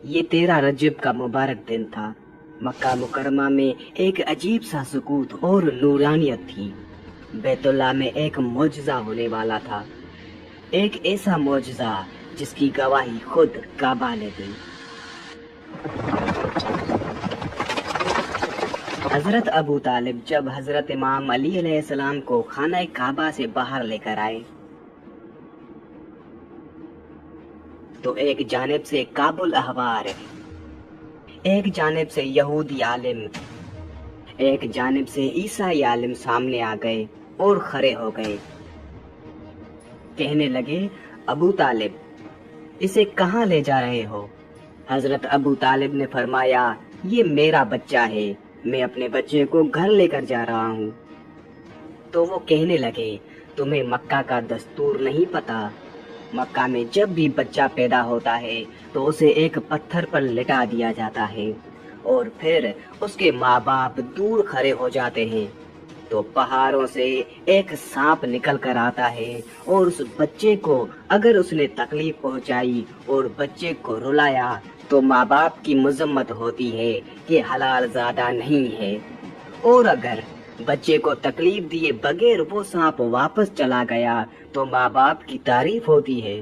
ये 13 रजब का मुबारक दिन था। मक्का मुकरमा में एक अजीब सा सुकूत और नूरानियत थी। बैतुल्लाह में एक मौजज़ा होने वाला था, एक ऐसा मौजज़ा जिसकी गवाही खुद काबा ने दी। हजरत अबू तालिब जब हजरत इमाम अली अलैहिस्सलाम को खाना काबा से बाहर लेकर आए तो एक जानिब से काबुल अहबार, एक जानिब से यहूदी आलिम, एक जानिब से ईसाई आलिम सामने आ गए और खड़े हो गए। कहने लगे, अबू तालिब, इसे कहाँ ले जा रहे हो? हजरत अबू तालिब ने फरमाया, ये मेरा बच्चा है, मैं अपने बच्चे को घर लेकर जा रहा हूँ। तो वो कहने लगे, तुम्हें मक्का का दस्तूर नहीं पता? मक्का में जब भी बच्चा पैदा होता है तो उसे एक पत्थर पर लिटा दिया जाता है और फिर उसके माँ बाप दूर खड़े हो जाते हैं तो पहाड़ों से एक सांप निकल कर आता है और उस बच्चे को अगर उसने तकलीफ पहुंचाई और बच्चे को रुलाया तो माँ बाप की मजम्मत होती है कि हलाल ज़ादा नहीं है, और अगर बच्चे को तकलीफ दिए बगैर वो सांप वापस चला गया तो माँ बाप की तारीफ होती है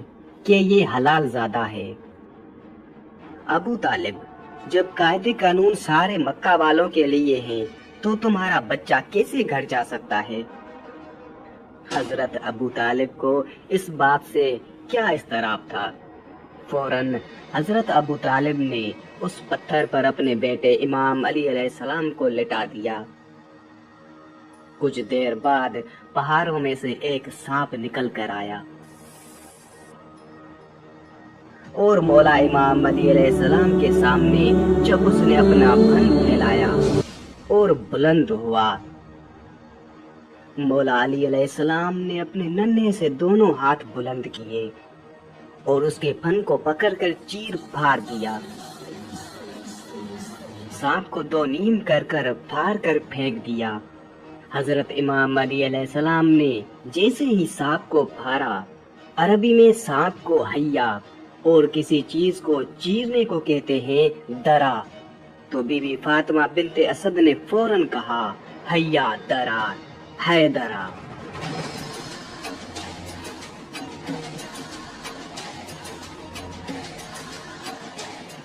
कि ये हलाल ज़ादा है। अबू तालिब, जब कायदे कानून सारे मक्का वालों के लिए हैं तो तुम्हारा बच्चा कैसे घर जा सकता है? हजरत अबू तालिब को इस बात से क्या इस्तराब था। फौरन हजरत अबू तालिब ने उस पत्थर पर अपने बेटे इमाम अली अलैहिस्सलाम को लिटा दिया। कुछ देर बाद पहाड़ों में से एक सांप निकल कर आया और मौला इमाम अली अलैहिस्सलाम के सामने जब उसने अपना फन फैलाया और बुलंद हुआ, मौला अली अलैहिस्सलाम ने अपने नन्हे से दोनों हाथ बुलंद किए और उसके फन को पकड़कर चीर फाड़ दिया। सांप को दो नीम कर फाड़ कर फेंक दिया। हजरत इमाम अली अलैहिस्सलाम ने जैसे ही सांप को फाड़ा, अरबी में सांप को हय्या और किसी चीज को चीरने को कहते हैं दरा, तो बीबी फातिमा बिन्ते असद ने फौरन कहा, हय्या दरा, है दरा।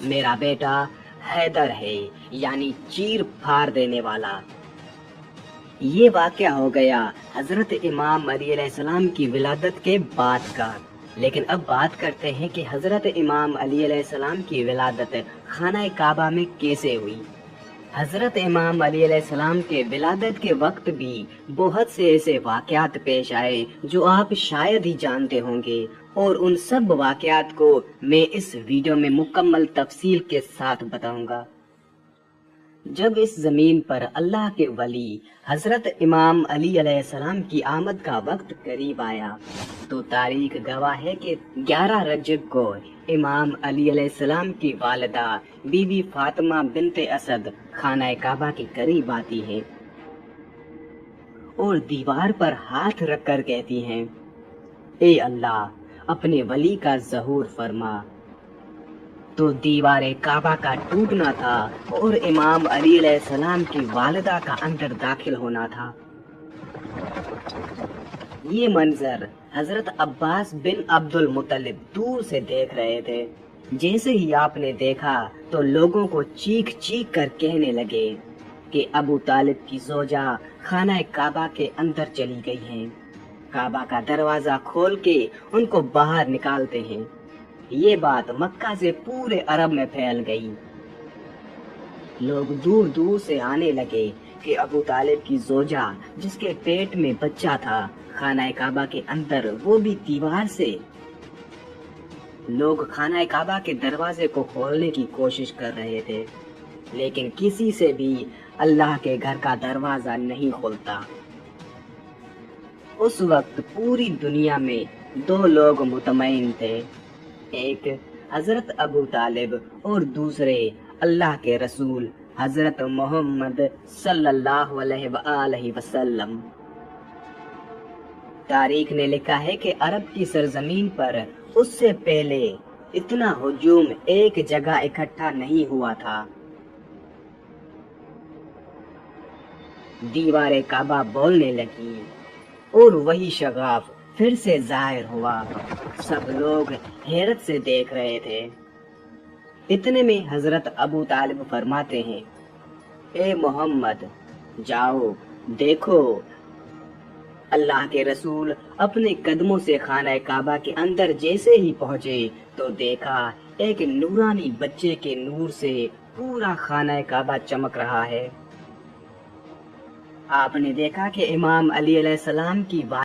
मेरा बेटा हैदर है, यानी चीर फाड़ देने वाला। ये वाक़या हो गया हजरत इमाम अली अलैहिस्सलाम की विलादत के बाद का। लेकिन अब बात करते हैं कि हजरत इमाम अली अलैहिस्सलाम की विलादत खाना काबा में कैसे हुई। हजरत इमाम अली अलैहिस्सलाम के विलादत के वक्त भी बहुत से ऐसे वाक़यात पेश आए जो आप शायद ही जानते होंगे, और उन सब वाक़यात को मैं इस वीडियो में मुकम्मल तफसील के साथ बताऊंगा। जब इस जमीन पर अल्लाह के वली हजरत इमाम अली अलैहिस्सलाम की आमद का वक्त करीब आया तो तारीख गवाह है कि 11 रजब को इमाम अली अलैहिस्सलाम की वालिदा बीबी फातिमा बिन्ते असद खाना काबा के करीब आती है और दीवार पर हाथ रखकर कहती हैं, ए अल्लाह, अपने वली का ज़हूर फरमा। तो दीवारे काबा का टूटना था और इमाम अली अलैहिस्सलाम की वालिदा का अंदर दाखिल होना था। ये मंजर हजरत अब्बास बिन अब्दुल मुत्तलिब दूर से देख रहे थे। जैसे ही आपने देखा तो लोगों को चीख चीख कर कहने लगे कि अबू तालिब की ज़ौजा खाना काबा के अंदर चली गई हैं। काबा का दरवाजा खोल के उनको बाहर निकालते हैं। ये बात मक्का से पूरे अरब में फैल गई। लोग दूर दूर से आने लगे कि अबू तालिब की ज़ौजा जिसके पेट में बच्चा था खाना काबा के अंदर, वो भी दीवार से। लोग खाना काबा के दरवाजे को खोलने की कोशिश कर रहे थे, लेकिन किसी से भी अल्लाह के घर का दरवाजा नहीं खुलता। उस वक्त पूरी दुनिया में दो लोग मुतमईन थे, एक हजरत अबू तालिब और दूसरे अल्लाह के रसूल हजरत मोहम्मद सल्लल्लाहु अलैहि वसल्लम। तारीख ने लिखा है कि अरब की सरजमीन पर उससे पहले اتنا ہجوم ایک جگہ اکٹھا نہیں ہوا تھا۔ دیوار کعبہ بولنے لگی اور وہی شغاف پھر سے ظاہر ہوا۔ سب لوگ حیرت سے دیکھ رہے تھے۔ اتنے میں حضرت ابو طالب فرماتے ہیں، اے محمد جاؤ دیکھو۔ اللہ کے رسول اپنے قدموں سے خانہ کعبہ کے اندر جیسے ہی پہنچے تو دیکھا ایک نورانی بچے کے نور سے پورا خانہ کعبہ چمک رہا ہے۔ آپ نے دیکھا کہ امام علی علیہ السلام کی